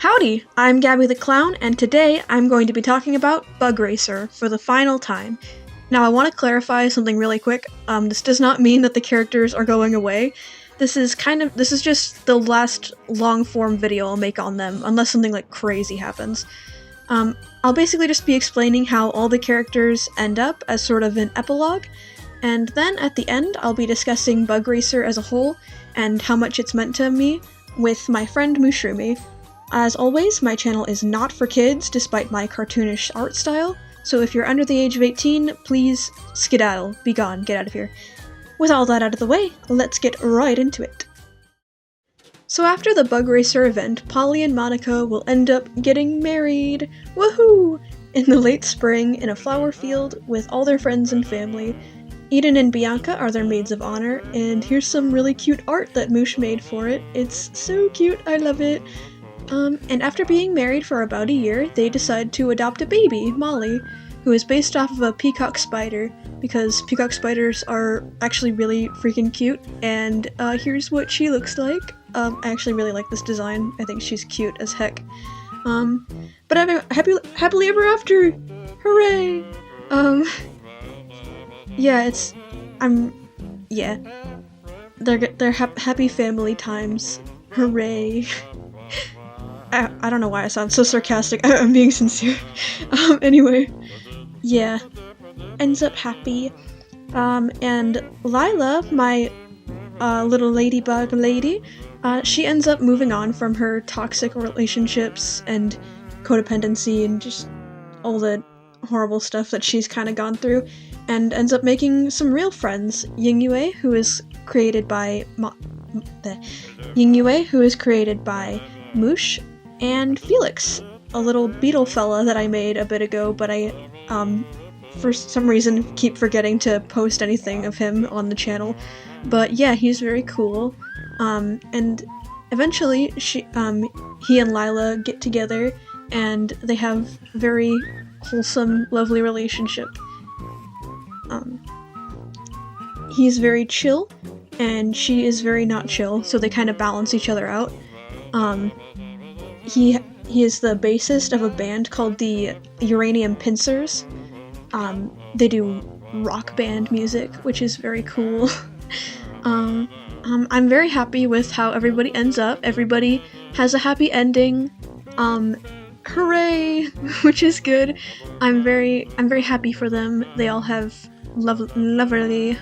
Howdy, I'm Gabby the Clown, and today I'm going to be talking about BUGRACER for the final time. Now I want to clarify something really quick. This does not mean that the characters are going away. This is just the last long-form video I'll make on them, unless something like crazy happens. I'll basically just be explaining how all the characters end up as sort of an epilogue, and then at the end I'll be discussing BUGRACER as a whole and how much it's meant to me with my friend Mushroomy. As always, my channel is not for kids, despite my cartoonish art style, so if you're under the age of 18, please skedaddle, be gone, get out of here. With all that out of the way, let's get right into it. So after the BUGRACER event, Polly and Monica will end up getting married, woohoo! In the late spring in a flower field with all their friends and family. Eden and Bianca are their maids of honor, and here's some really cute art that Moosh made for it. It's so cute, I love it. And after being married for about a year, they decide to adopt a baby, Molly, who is based off of a peacock spider, because peacock spiders are actually really freaking cute, and here's what she looks like. I actually really like this design. I think she's cute as heck. But happily ever after! Hooray! Yeah, they're happy family times. Hooray. I don't know why I sound so sarcastic. I'm being sincere. Anyway, yeah, ends up happy. And Lila, my little ladybug lady, she ends up moving on from her toxic relationships and codependency and just all the horrible stuff that she's kind of gone through, and ends up making some real friends. Yingyue, who is created by Moosh, and Felix, a little beetle fella that I made a bit ago, but I, for some reason, keep forgetting to post anything of him on the channel. But yeah, he's very cool. And eventually, he and Lila get together, and they have a very wholesome, lovely relationship. He's very chill, and she is very not chill, so they kind of balance each other out. He is the bassist of a band called the Uranium Pincers. They do rock band music, which is very cool. I'm very happy with how everybody ends up. Everybody has a happy ending. Hooray! Which is good. I'm very happy for them. They all have lovely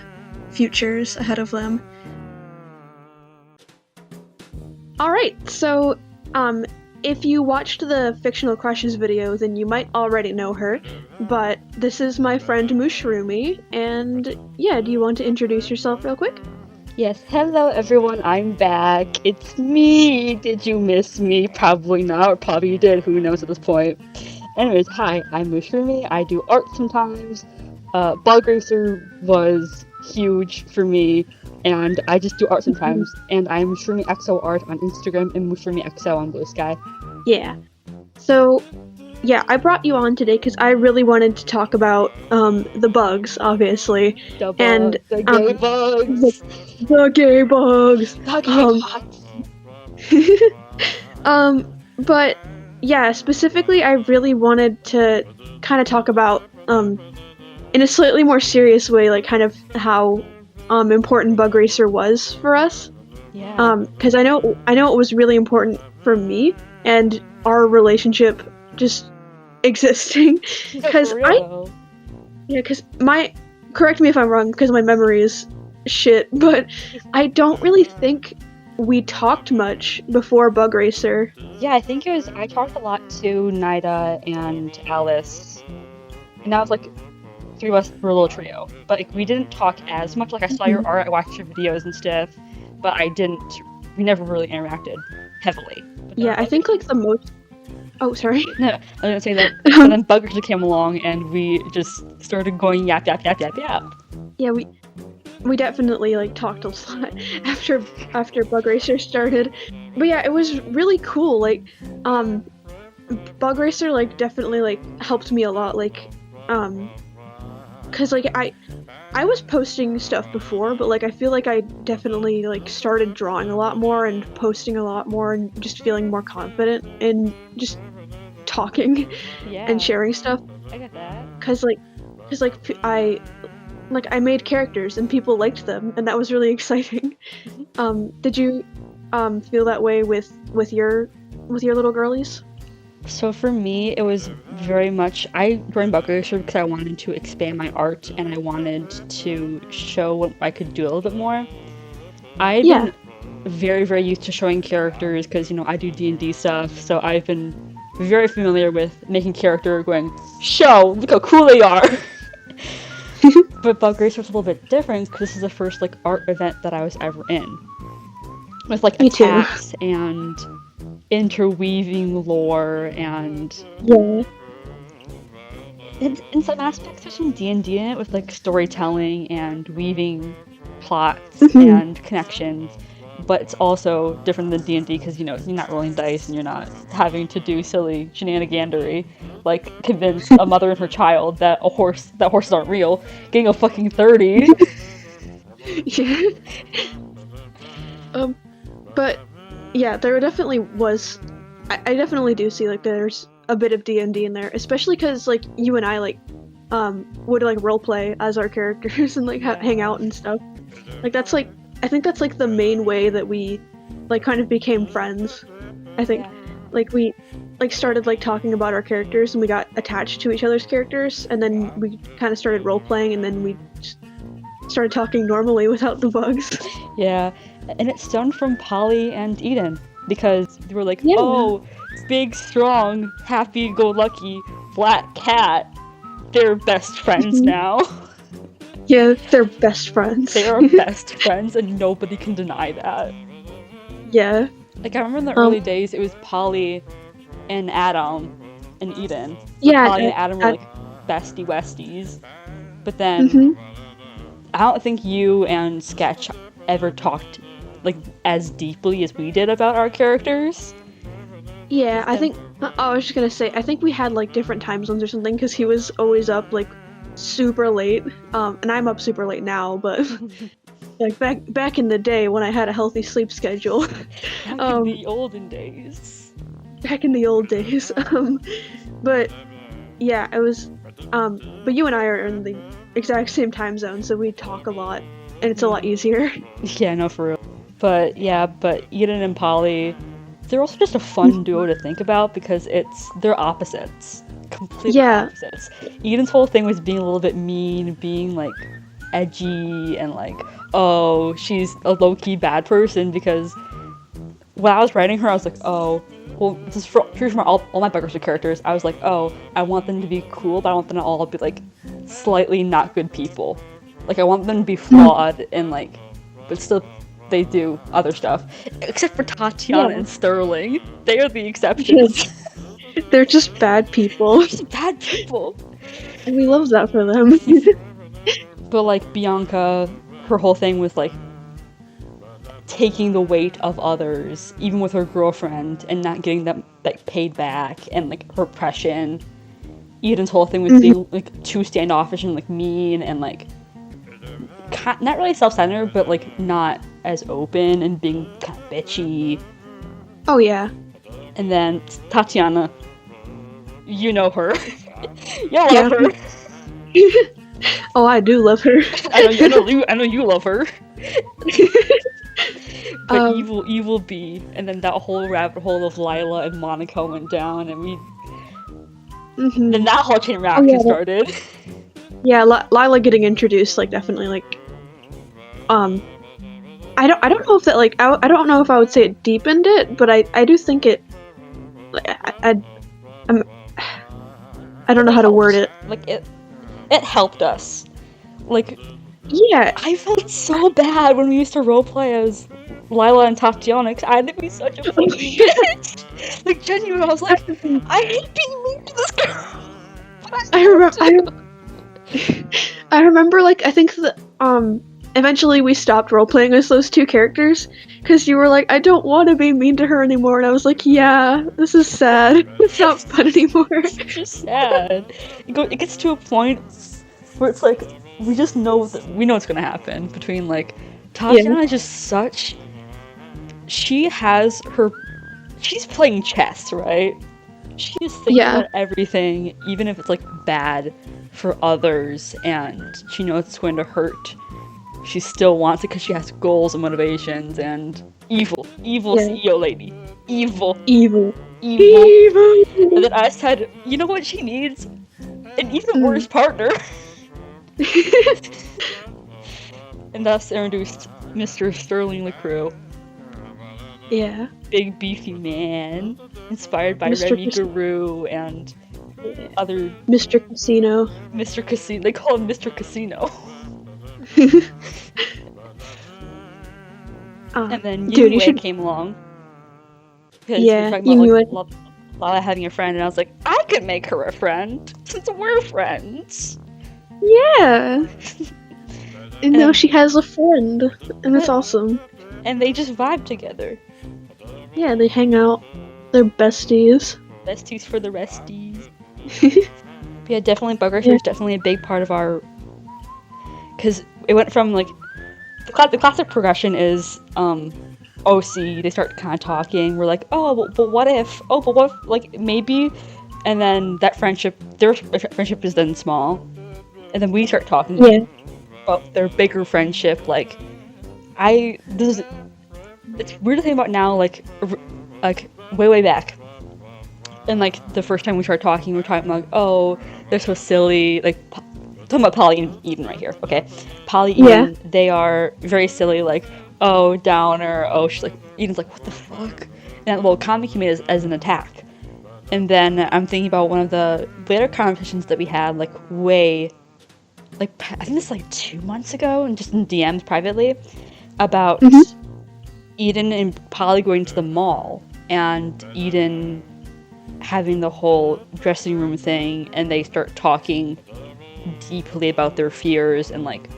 futures ahead of them. Alright, so, if you watched the Fictional Crushes video, then you might already know her, but this is my friend Mushroomy, and yeah, do you want to introduce yourself real quick? Yes, hello everyone, I'm back. It's me! Did you miss me? Probably not, or probably you did, who knows at this point. Anyways, hi, I'm Mushroomy. I do art sometimes. BUGRACER was huge for me, and I just do art sometimes, and I'm MushroomyXO Art on Instagram and MushroomyXO on Blue Sky. Yeah. So, yeah, I brought you on today because I really wanted to talk about the bugs, obviously. The gay bugs! The gay bugs! The gay bugs! But, yeah, specifically I really wanted to kind of talk about, in a slightly more serious way, like, kind of how important BUGRACER was for us. Yeah. Because I know it was really important for me and our relationship just existing. Because correct me if I'm wrong, because my memory is shit, but I don't really think we talked much before BUGRACER. Yeah, I think I talked a lot to Nida and Alice, and that was like three of us were a little trio, but like, we didn't talk as much. Like, I saw your art, I watched your videos and stuff, but we never really interacted heavily. Yeah, I think like the most... Oh, sorry. No, I was gonna say that, but then BUGRACER came along and we just started going yap yap yap yap yap. Yeah, we definitely like talked a lot after BUGRACER started. But yeah, it was really cool. Like, BUGRACER like definitely like helped me a lot. Like, because like I was posting stuff before, but like I feel like I definitely like started drawing a lot more and posting a lot more and just feeling more confident in just talking and sharing stuff. I get that. Cause I made characters and people liked them, and that was really exciting. Did you feel that way with your little girlies? So for me, it was very much, I joined BUGRACER because I wanted to expand my art and I wanted to show what I could do a little bit more. I had Yeah. been very, very used to showing characters because, I do D&D stuff, so I've been very familiar with making character going, show, look how cool they are! But BUGRACER was a little bit different because this is the first, like, art event that I was ever in. With, like, Me too. attacks and interweaving lore and... Yeah. In some aspects, there's some D&D in it with, like, storytelling and weaving plots and connections. But it's also different than D&D because, you're not rolling dice and you're not having to do silly shenanigandery. Like, convince a mother and her child that horses aren't real, getting a fucking 30. Yeah. But yeah, there definitely was. I definitely do see like there's a bit of D&D in there, especially because like you and I like would like role play as our characters and like hang out and stuff. Like that's like I think that's like the main way that we like kind of became friends. I think like we like started like talking about our characters and we got attached to each other's characters, and then we kind of started role playing, and then we just started talking normally without the bugs. Yeah, and it stemmed from Polly and Eden because they were like, Yeah. oh, big, strong, happy-go-lucky, black cat. They're best friends now. Yeah, they're best friends. They are best friends, and nobody can deny that. Yeah. Like, I remember in the early days, it was Polly and Adam and Eden. Yeah. Polly and Adam were, like, bestie-westies. But then, I don't think you and Sketch ever talked, like, as deeply as we did about our characters. Yeah, I think, I was just gonna say, I think we had, like, different time zones or something, because he was always up, like, super late, and I'm up super late now, but, like, back in the day when I had a healthy sleep schedule. Back in the olden days. Back in the old days, but, yeah, it was, but you and I are in the exact same time zone, so we talk a lot, and it's a lot easier. Yeah, no, for real. But Eden and Polly, they're also just a fun duo to think about because they're opposites. Completely opposites. Eden's whole thing was being a little bit mean, being like edgy, and like, oh, she's a low-key bad person because when I was writing her, I was like, oh, well, here's all my BUGRACER characters. I was like, oh, I want them to be cool, but I want them to all be like slightly not good people. Like, I want them to be flawed and like, but still they do other stuff. Except for Tatiana and Sterling. They are the exceptions. They're just bad people. Just bad people. And we love that for them. But like Bianca, her whole thing was like taking the weight of others, even with her girlfriend, and not getting them like paid back, and like her oppression. Eden's whole thing was being like too standoffish and like mean and like not really self-centered, but like not as open and being kind of bitchy. Oh yeah. And then Tatiana, you know her. You love her. Oh, I do love her. I know you love her. But evil B, and then that whole rabbit hole of Lila and Monica went down, and then that whole chain reaction started. Yeah, Lila getting introduced, like, definitely, like, I don't know if that, like, I don't know if I would say it deepened it, but I do think it, like, I don't know how to word it. Like, it helped us. Like, yeah. I felt so bad when we used to roleplay as Lila and Tatiana, because I had to be such a fucking bitch. Like, genuinely, I was like, I hate being mean to this girl. I remember, like, I think that, eventually we stopped roleplaying as those two characters, because you were like, I don't want to be mean to her anymore, and I was like, yeah, this is sad. It's not fun anymore. It's just sad. It gets to a point where it's like we just know that we know what's gonna happen between like Tatiana is just such. She's playing chess, right? She's thinking about everything, even if it's like bad for others, and she knows it's going to hurt. She still wants it because she has goals and motivations, and evil CEO lady, evil. And then I said, you know what she needs? An even worse partner. And thus introduced Mr. Sterling LaCrue. Yeah. Big beefy man, inspired by Remy Guru and other Mr. Casino. Mr. Casino. They call him Mr. Casino. And then Yue came along. Because we were talking about like Lala having a friend, and I was like, I could make her a friend since we're friends. Yeah. And now she has a friend, and it's awesome. And they just vibe together. Yeah, they hang out. They're besties. Besties for the resties. Yeah, definitely BUGRACER is definitely a big part of our... Because it went from, like... The classic progression is, OC, they start kind of talking. We're like, oh, but what if? Oh, but what if, like, maybe? And then that their friendship is then small. And then we start talking about their bigger friendship, like... It's weird to think about now, like way back. And like the first time we started talking, we were talking about, like, oh, they're so silly. Like talking about Polly and Eden right here, okay? Polly, Eden, they are very silly. Like, oh, downer. Oh, she's like, Eden's like, what the fuck? And that little comic he made as an attack. And then I'm thinking about one of the later conversations that we had, like I think this is like 2 months ago, and just in DMs privately, about Eden and Polly going to the mall, and Eden having the whole dressing room thing, and they start talking deeply about their fears and like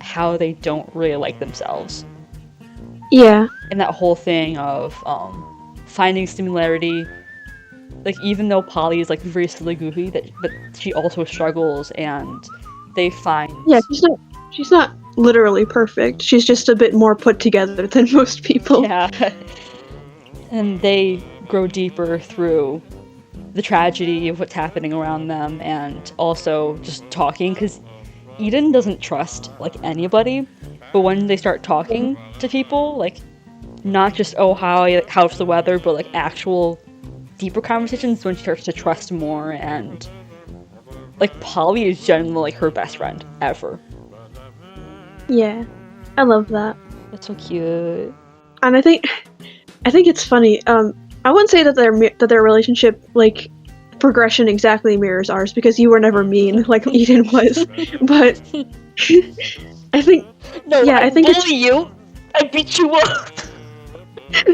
how they don't really like themselves. Yeah. And that whole thing of finding similarity, like even though Polly is like very silly goofy, but she also struggles, and they find she's not literally perfect. She's just a bit more put together than most people. Yeah. And they grow deeper through the tragedy of what's happening around them, and also just talking, because Eden doesn't trust like anybody, but when they start talking to people, like not just how's the weather, but like actual deeper conversations, when she starts to trust more, and like Polly is generally like her best friend ever. Yeah, I love that. That's so cute. And I think it's funny. I wouldn't say that their relationship like progression exactly mirrors ours, because you were never mean like Eden was. But I think I think bully you. I beat you up.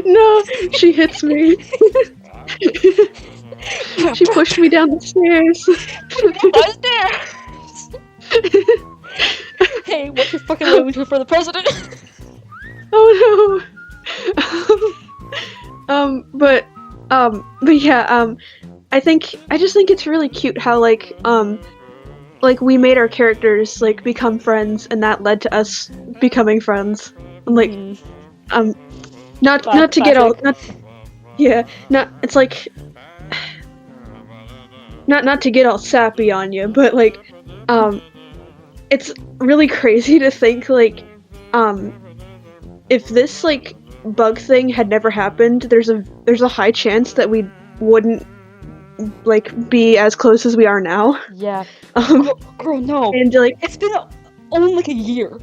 No, she hits me. She pushed me down the stairs. Hey, what's your fucking language for the president? Oh no. But yeah, I just think it's really cute how like we made our characters like become friends, and that led to us becoming friends. And like not to get all it's like not to get all sappy on you, but like it's really crazy to think like if this like bug thing had never happened, there's a high chance that we wouldn't like be as close as we are now. Yeah. Girl, no. And like it's been only like a year.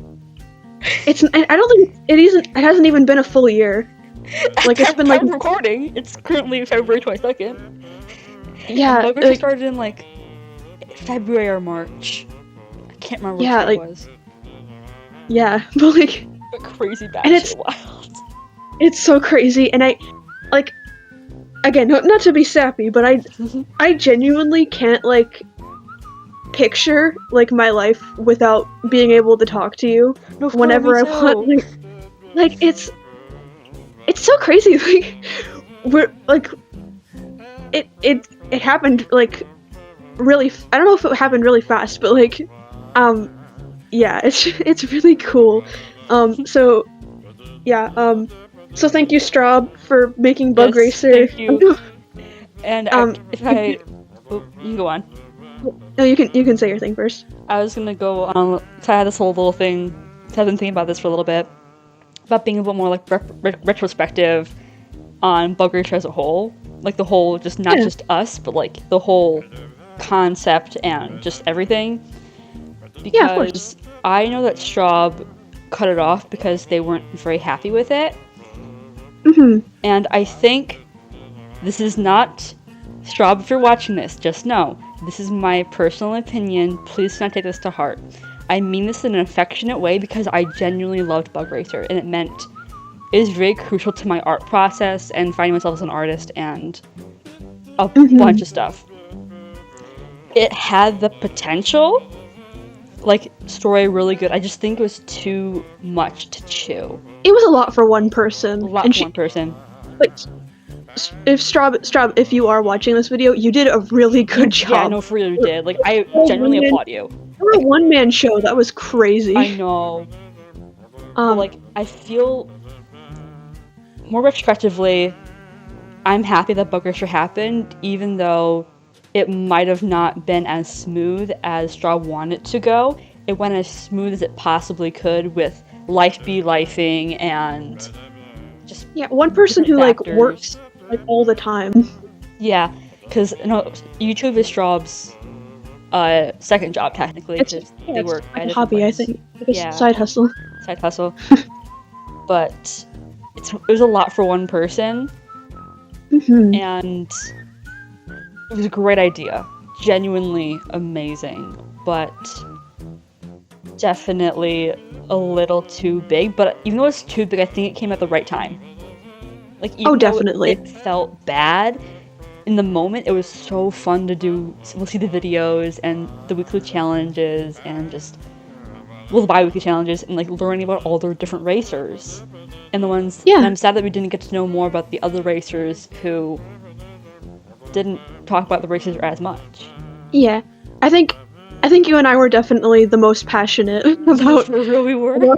I don't think it hasn't even been a full year. Like it's been like recording. It's currently February 22nd. Yeah. BUGRACER started in like February or March. I can't remember what it was. Yeah, but like crazy bad. And it's wild. It's so crazy, and I like again, not to be sappy, but I genuinely can't like picture like my life without being able to talk to you whenever I want. Like it's so crazy. Like we're like it happened like really. I don't know if it happened really fast, but like, yeah, it's really cool. So yeah, so thank you, Straub, for making Yes, BUGRACER. thank you. And Um, you can go on. No, you can say your thing first. I was gonna go on, cause I had this whole little thing, cause I've been thinking about this for a little bit, about being a little more like retrospective on BUGRACER as a whole. Like the whole, just not just us, but like the whole concept and just everything. Yeah, of course. Because I know that Straub cut it off because they weren't very happy with it. And I think this is not, Straub, if you're watching this, just know, this is my personal opinion. Please do not take this to heart. I mean this in an affectionate way because I genuinely loved BUGRACER, and it is very crucial to my art process and finding myself as an artist and a bunch of stuff. It had the potential, like, story really good. I just think it was too much to chew. It was a lot for one person. One person. But if Straub, if you are watching this video, you did a really good job. Yeah, no, for real, you did. Like, I genuinely applaud you. You were a one-man show. That was crazy. I know. But, like, I feel more retrospectively, I'm happy that BUGRACER happened, even though it might have not been as smooth as Straub wanted it to go. It went as smooth as it possibly could with life be lifing and just one person who like works like all the time. Yeah, because YouTube is Straub's second job technically. They work at a hobby, I think. Like a side hustle. Side hustle. But it was a lot for one person, and it was a great idea, genuinely amazing, but definitely a little too big. But even though it's too big, I think it came at the right time. Like, even definitely. It felt bad in the moment. It was so fun to do. We'll see the videos and the weekly challenges and just the bi-weekly challenges and like learning about all the different racers and the ones. Yeah. And I'm sad that we didn't get to know more about the other racers who didn't talk about the racers as much. Yeah, I think you and I were definitely the most passionate about. For real, we were.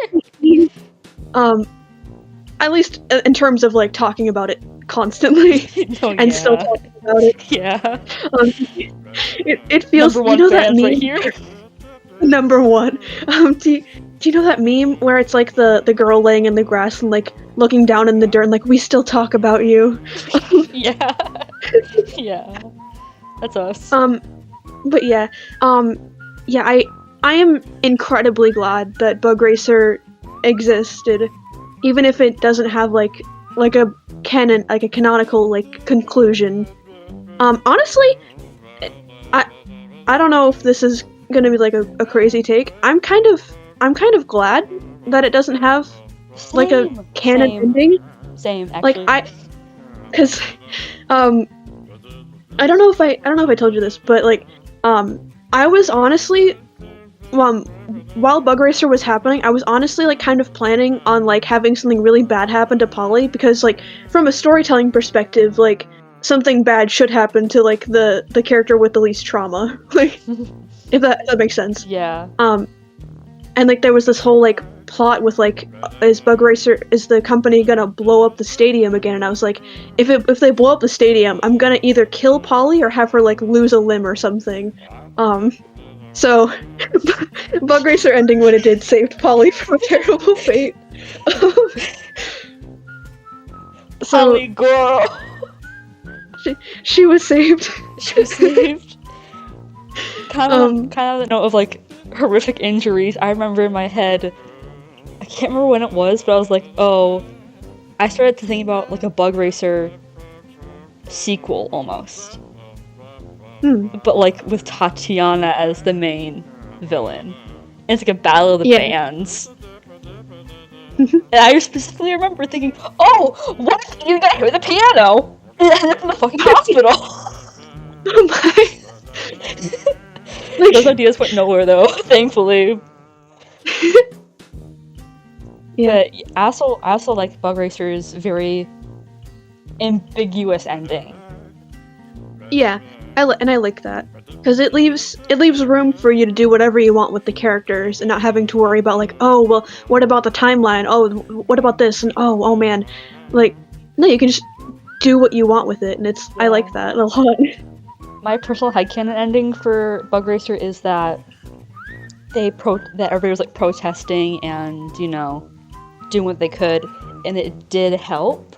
At least in terms of like talking about it constantly still talking about it. Yeah. It feels. Number one that meme right here. Number one. Do you know that meme where it's like the girl laying in the grass and like looking down in the dirt and like, we still talk about you? Yeah. Yeah. That's us. But yeah. I am incredibly glad that BUGRACER existed, even if it doesn't have like a canonical like conclusion. Honestly, I don't know if this is gonna be like a crazy take. I'm kind of glad that it doesn't have like a canon ending. Same, actually. Like because I don't know if I told you this, but like I was honestly while BUGRACER was happening, I was honestly like kind of planning on like having something really bad happen to Polly, because like from a storytelling perspective, like something bad should happen to like the character with the least trauma. Like if that makes sense. Yeah. And like there was this whole like plot with like, is the company gonna blow up the stadium again? And I was like, if they blow up the stadium, I'm gonna either kill Polly or have her like lose a limb or something. So BUGRACER ending when it did saved Polly from a terrible fate. So Polly girl. She was saved. She was saved. Kind of the note of like horrific injuries. I remember in my head, I can't remember when it was, but I was like, oh, I started to think about like a BUGRACER sequel almost. But like with Tatiana as the main villain. And it's like a battle of the bands. And I specifically remember thinking, oh, what if you got hit with a piano? And ended up in the fucking hospital. Oh my. Like, those ideas went nowhere though, thankfully. Yeah. But I also like BUGRACER's very ambiguous ending. Yeah. I like that because it leaves room for you to do whatever you want with the characters and not having to worry about like, oh well, what about the timeline? Oh, what about this? And oh man, like no, you can just do what you want with it, and I like that a lot. My personal headcanon ending for BUGRACER is that that everybody was like protesting and doing what they could, and it did help,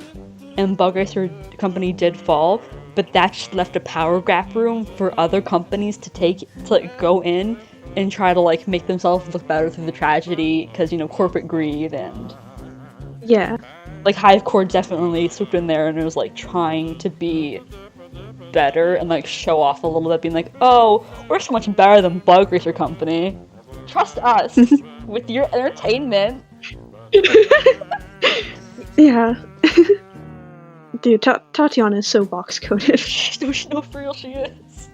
and BUGRACER company did fall, but that just left a power gap room for other companies to go in and try to like make themselves look better through the tragedy, because corporate greed and like Hivecore definitely swooped in there and it was like trying to be better and like show off a little bit, being like, oh, we're so much better than BUGRACER company. Trust us with your entertainment. Yeah. Dude, Tatiana is so box-coded. No, for real, she is.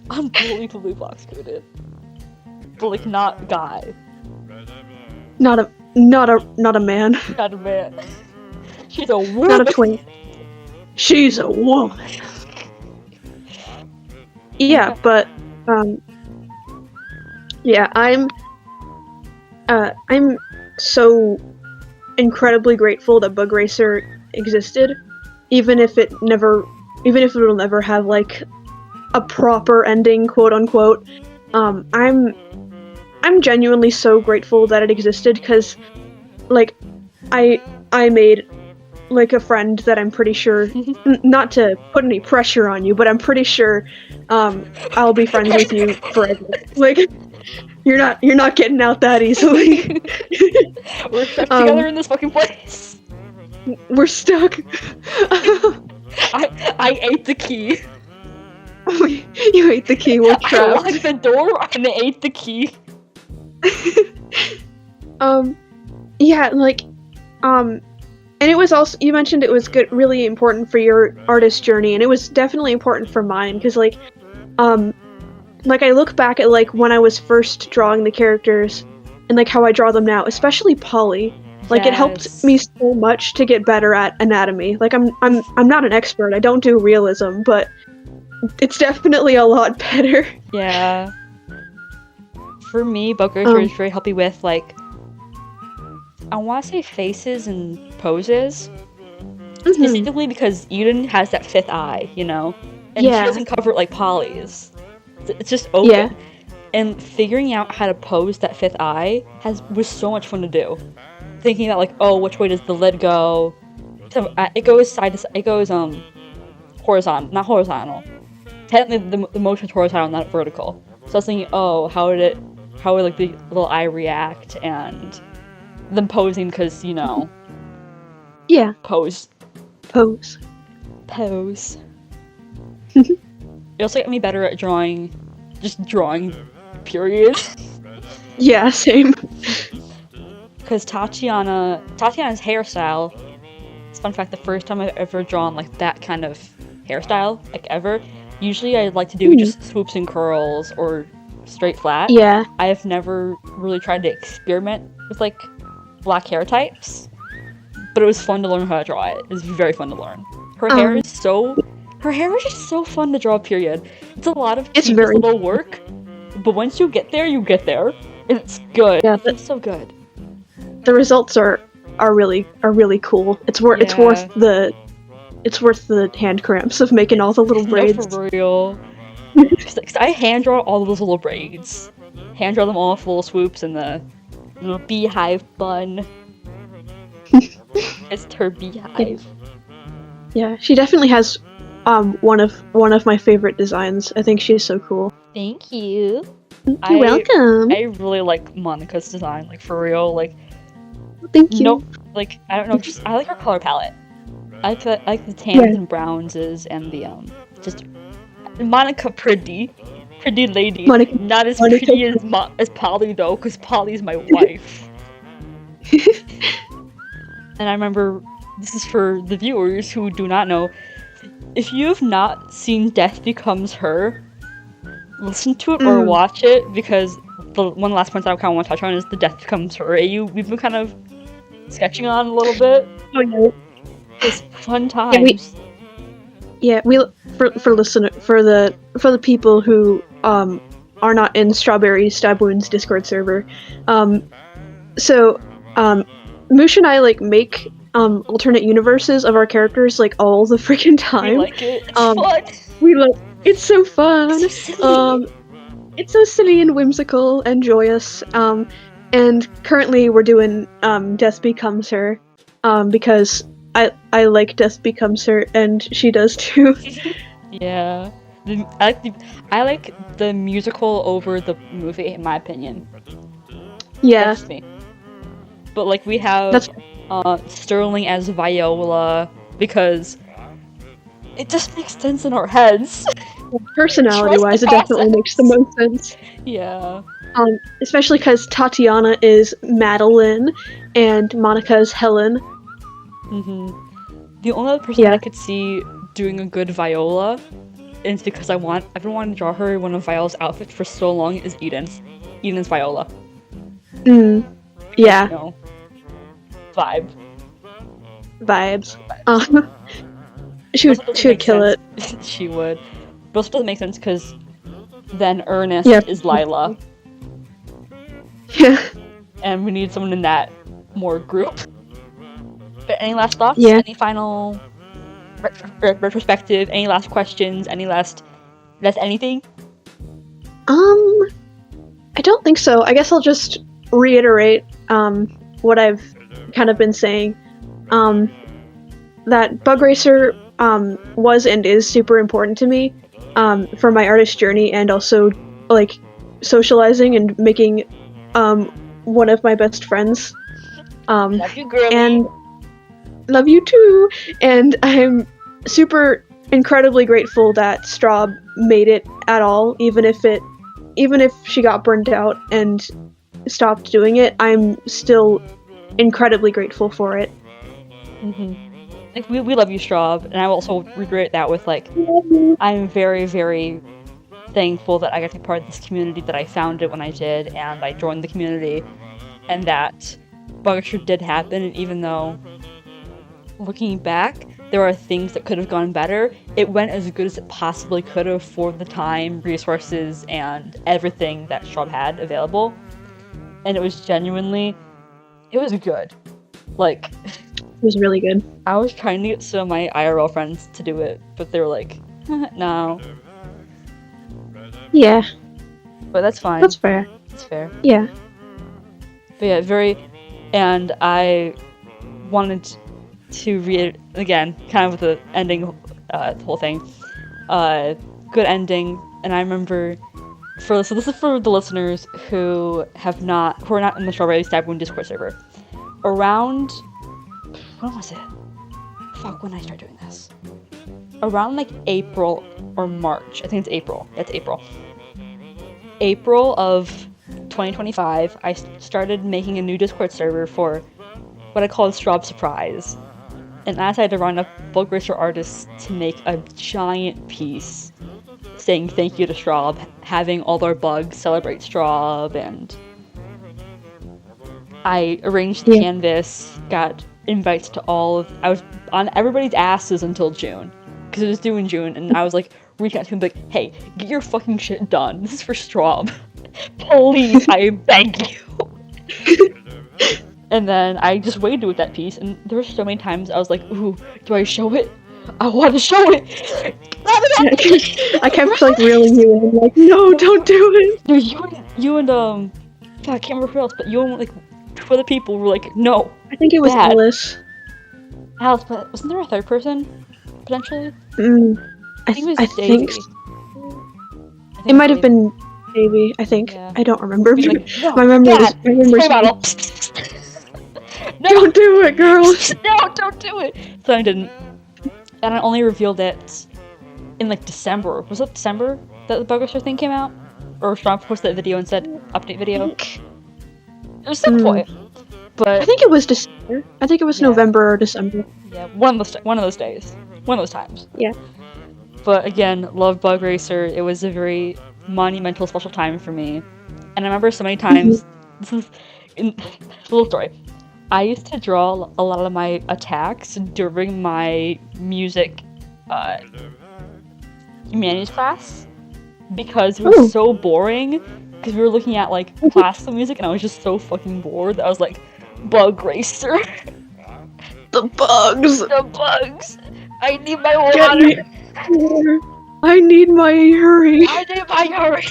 Unbelievably box-coded. But like, not guy. Not a man. Not a man. She's a woman. Not a twin. She's a woman. Yeah, but yeah, I'm so incredibly grateful that BUGRACER existed, even if it will never have like a proper ending, quote unquote. I'm genuinely so grateful that it existed because, like, I made like a friend that I'm pretty sure, not to put any pressure on you, but I'm pretty sure I'll be friends with you forever. Like, you're not getting out that easily. We're stuck together in this fucking place. We're stuck. I ate the key. You ate the key. We're trapped. I locked the door and I ate the key. Yeah, like, and it was also, you mentioned it was really important for your artist journey, and it was definitely important for mine, because, like, I look back at, like, when I was first drawing the characters, and, like, how I draw them now, especially Polly. Like, It helped me so much to get better at anatomy. Like, I'm not an expert, I don't do realism, but it's definitely a lot better. Yeah. For me, BUGRACER is very helpful with, like, I want to say faces and poses. Specifically because Eden has that fifth eye, and she doesn't cover it like Polly's. It's just open. Yeah. And figuring out how to pose that fifth eye was so much fun to do. Thinking about, like, oh, which way does the lid go? So, it goes side to side. It goes horizontal, not horizontal. Technically, the motion's horizontal, not vertical. So I was thinking, oh, how would like the little eye react, and them posing because Yeah. Pose. It also got me better at drawing, period. Yeah, same. Because Tatiana's hairstyle, it's fun fact, the first time I've ever drawn like that kind of hairstyle, like ever, usually I like to do just swoops and curls or straight flat. Yeah. I have never really tried to experiment with like black hair types, but it was fun to learn how to draw it. It was very fun to learn. Her hair is just so fun to draw, period. It's a lot of little work, but once you get there, it's good. Yeah, it's so good. The results are really cool. It's worth the hand cramps of making all the little braids. No, for real. Cause I hand draw all of those little braids. Hand draw them all with little swoops and the little beehive bun. It's her beehive. Yeah, she definitely has one of my favorite designs. I think she's so cool. Thank you. You're welcome. I really like Monica's design, like for real, like. Thank you. No, like I don't know, just I like her color palette. I like the tans and browns and the just Monica pretty lady. Not as pretty as Polly though, because Polly's my wife. And I remember, this is for the viewers who do not know, if you have not seen Death Becomes Her, listen to it or watch it, because one of the last points I kind of want to touch on is the Death Becomes Her we've been kind of sketching on a little bit. Oh yeah. It's fun times. Yeah, we for the people who are not in Strawberry Stab Wound's Discord server. So Moosh and I like make alternate universes of our characters like all the freaking time. We like it. It's fun. It's so fun. It's so silly. It's so silly and whimsical and joyous. And currently we're doing Death Becomes Her, because I like Death Becomes Her and she does too. Yeah. I like the musical over the movie, in my opinion. Yeah. That's me. But like we have Sterling as Viola because it just makes sense in our heads. Personality-wise, it definitely makes the most sense. Yeah. Especially because Tatiana is Madeline and Monica is Helen. Mm-hmm. The only other person I could see doing a good Viola, and it's because I've been wanting to draw her in one of Viola's outfits for so long, is Eden's. Eden's Viola. Yeah. No. Vibes. She would kill it. She would. But also doesn't make sense because then Ernest is Lila. Yeah. And we need someone in that more group. But any last thoughts? Yeah. Any final retrospective? Any last questions? Any last anything? I don't think so. I guess I'll just reiterate what I've kind of been saying. That BUGRACER was and is super important to me for my artist journey, and also like socializing and making one of my best friends. Love you, girlie. And love you too. And I'm super incredibly grateful that Straub made it at all, even if she got burnt out and stopped doing it. I'm still incredibly grateful for it. Like we love you, Straub, and I also regret that with like I'm very, very thankful that I got to be part of this community, that I found it when I did, and I joined the community, and that BUGRACER did happen. And even though looking back there are things that could have gone better, it went as good as it possibly could have for the time, resources, and everything that Straub had available. And it was genuinely, it was good. Like, it was really good. I was trying to get some of my IRL friends to do it, but they were like, no. Yeah. But that's fine. That's fair. That's fair. Yeah. But yeah, and I wanted to read again, kind of with the ending, the whole thing. Good ending, and I remember so this is for the listeners who are not in the Strawberry Stab Wound Discord server. Around, when was it? When I started doing this? Around like April or March. I think it's April. That's April. April of 2025, I started making a new Discord server for what I call Straub Surprise. And as I had to round up BUGRACER artists to make a giant piece saying thank you to Straub, having all their bugs celebrate Straub, and I arranged the canvas, got invites to I was on everybody's asses until June, because it was due in June, and I was like, reaching out to him like, hey, get your fucking shit done, this is for Straub. Please, I beg you. And then I just waited with that piece, and there were so many times I was like, ooh, do I show it? I want to show it! I kept like reeling you in, like, no, don't do it! Dude, you and I can't remember who else, but you and like two other people were like, no. I think it was Alice. Alice, but wasn't there a third person, potentially? I think it was Davey. It might have been Davey, I think. Yeah. I don't remember. Like, no, my memory is... No. Don't do it, girls! No, don't do it! So I didn't. And I only revealed it in like December. Was it December that the BUGRACER thing came out? Or Straub posted that video and said update video? It was some point. But I think it was December. I think it was November or December. Yeah, one of those days. One of those times. Yeah. But again, love BUGRACER. It was a very monumental, special time for me. And I remember so many times, this is a little story. I used to draw a lot of my attacks during my music humanities class because it was so boring. Because we were looking at like classical music, and I was just so fucking bored that I was like, BUGRACER. The bugs. The bugs. I need my Get me. water. I need my hurry. I need my hurry.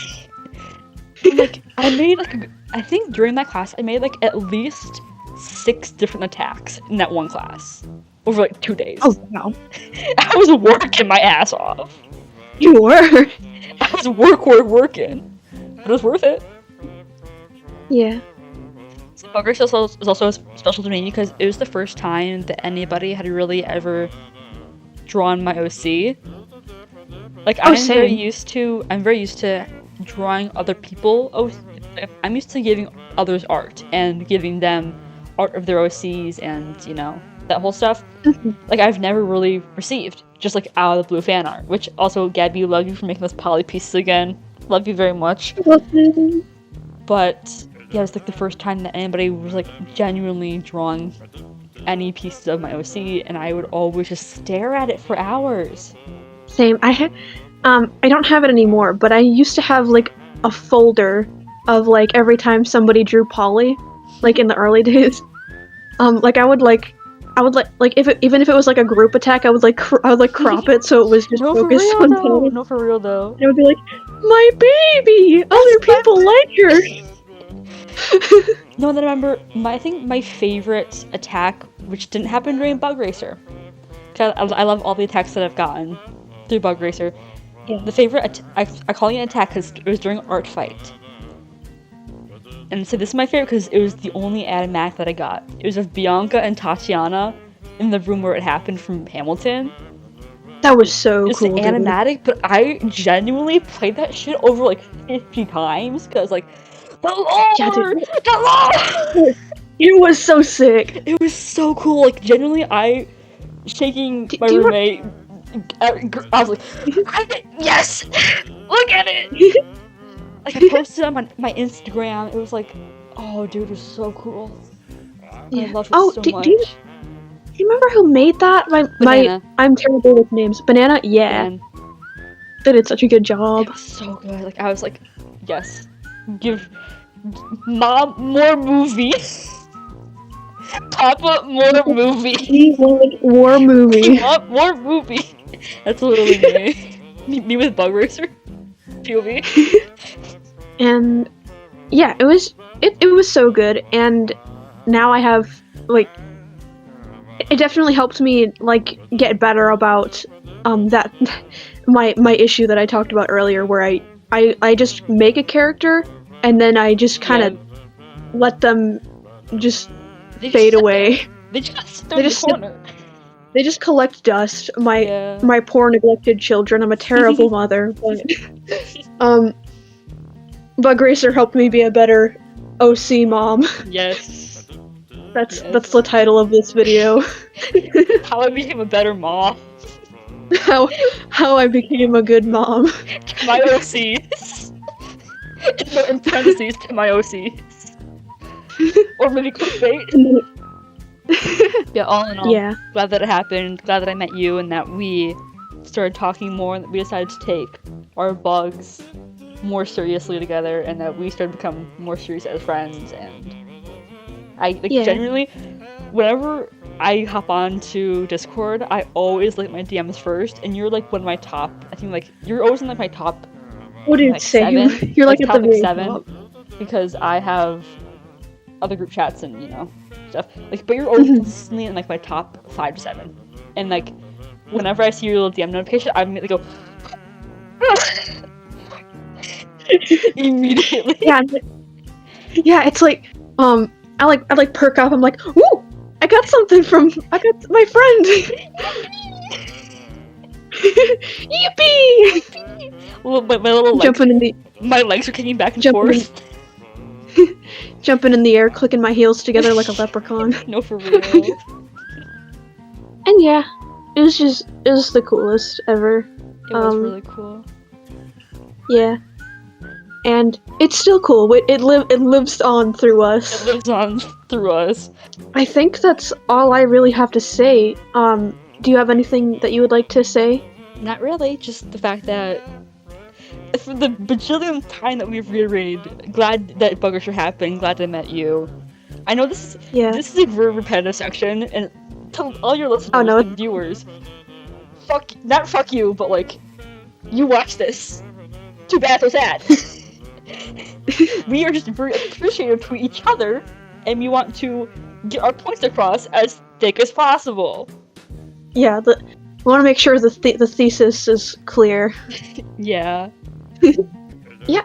Like I made like I think during that class I made like at least 6 different attacks in that one class over like 2 days. Oh wow. I was working my ass off. You were. I was working. But it was worth it. Yeah. So BUGRACER is also special to me because it was the first time that anybody had really ever drawn my OC. Like I'm very used to drawing other people. I'm used to giving others art and giving them art of their OCs and, you know, that whole stuff. Like I've never really received just like out of the blue fan art, which also Gabby, love you for making those poly pieces again. Love you very much. But yeah, it was like the first time that anybody was like genuinely drawing any pieces of my OC, and I would always just stare at it for hours. Same. I don't have it anymore, but I used to have like a folder of like every time somebody drew poly, like in the early days. Like I would even if it was like a group attack, I would crop it so it was just focused on poly. No, for real though. And it would be like, my baby! Other people like her! No, then I remember, I think my favorite attack, which didn't happen during BUGRACER, because I love all the attacks that I've gotten through BUGRACER. Yeah. The favorite, I call it an attack because it was during Art Fight. And so this is my favorite because it was the only animatic that I got. It was of Bianca and Tatiana in the room where it happened from Hamilton. That was so it's cool. It's animatic, but I genuinely played that shit over like 50 times because like, the Lord! Yeah, dude. The Lord! It was so sick. It was so cool. Like genuinely, I shaking my roommate. I was like, yes! Look at it! Like I posted on my Instagram. It was like, oh dude, it was so cool. Yeah. I loved it so much. Do you remember who made that? I'm terrible with names. Banana? Yeah. They did such a good job. It was so good. Like I was like, yes. Give Mom more movie. Papa more movie. We want more movie. We want more movie. That's literally me. Me with BUGRACER. POV. And yeah, it was so good, and now I have like it definitely helped me like get better about that my issue that I talked about earlier, where I just make a character and then I just kind of let them just fade away. They just collect dust. My poor neglected children. I'm a terrible mother, but BUGRACER helped me be a better OC mom. Yes. That's the title of this video. How I became a better mom. How I became a good mom. My OCs. In parentheses, to my OCs. Or maybe clickbait. Yeah, all in all, glad that it happened, glad that I met you, and that we started talking more, and that we decided to take our bugs more seriously together, and that we started to become more serious as friends. And I genuinely, whenever I hop on to Discord, I always like my DMs first, and you're like one of my top, I think like, you're always in like my top, what did you say? 7, you're like at the very 7, top. because I have other group chats and, you know, stuff, like, but you're always consistently in like my top 5 to 7, and like, whenever I see your little DM notification, I immediately go, immediately. Yeah, it's like, I like perk up, I'm like, ooh, I got my friend. Yippee! Well, my little legs, my legs are kicking back and forth. Jumping in the air, clicking my heels together like a leprechaun. No, for real. And yeah, it was the coolest ever. It was really cool. Yeah. And it's still cool. It lives on through us. It lives on through us. I think that's all I really have to say. Do you have anything that you would like to say? Not really, just the fact that for the bajillionth time that we've reread, glad that BUGRACER happened, glad I met you. I know this is a very repetitive section, and tell all your listeners and viewers, not fuck you, but like, you watch this. Too bad, so sad. We are just very appreciative to each other, and we want to get our points across as thick as possible. Yeah, we want to make sure the thesis is clear. Yeah. Yeah,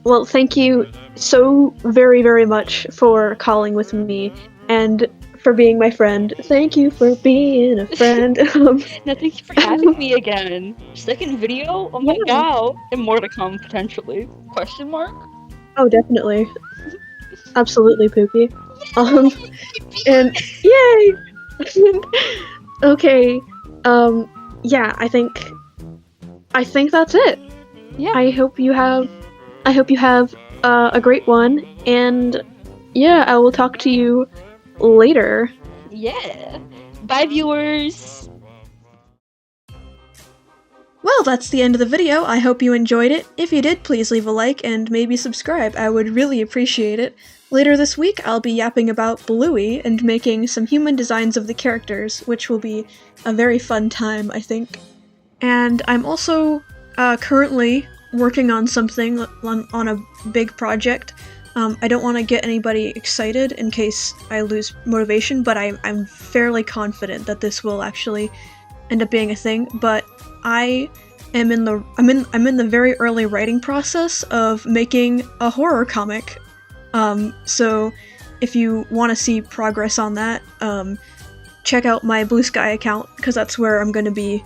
well, thank you so very, very much for calling with me, and for being my friend. Thank you for being a friend. No, thank you for having me again. Second video? Oh my god. And more to come, potentially. Question mark? Oh, definitely. Absolutely, Pookie. And yay! Okay, yeah, I think that's it. Yeah. I hope you have a great one, and yeah, I will talk to you later. Yeah. Bye, viewers. Well, that's the end of the video. I hope you enjoyed it. If you did, please leave a like and maybe subscribe. I would really appreciate it. Later this week, I'll be yapping about Bluey and making some human designs of the characters, which will be a very fun time, I think. And I'm also currently working on something on a big project. I don't want to get anybody excited in case I lose motivation, but I'm fairly confident that this will actually end up being a thing. But I'm in the very early writing process of making a horror comic. So if you want to see progress on that, check out my Blue Sky account, because that's where I'm going to be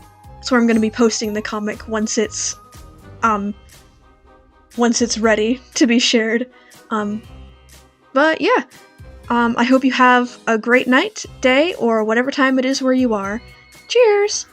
posting the comic once it's ready to be shared. But yeah, I hope you have a great night, day, or whatever time it is where you are. Cheers!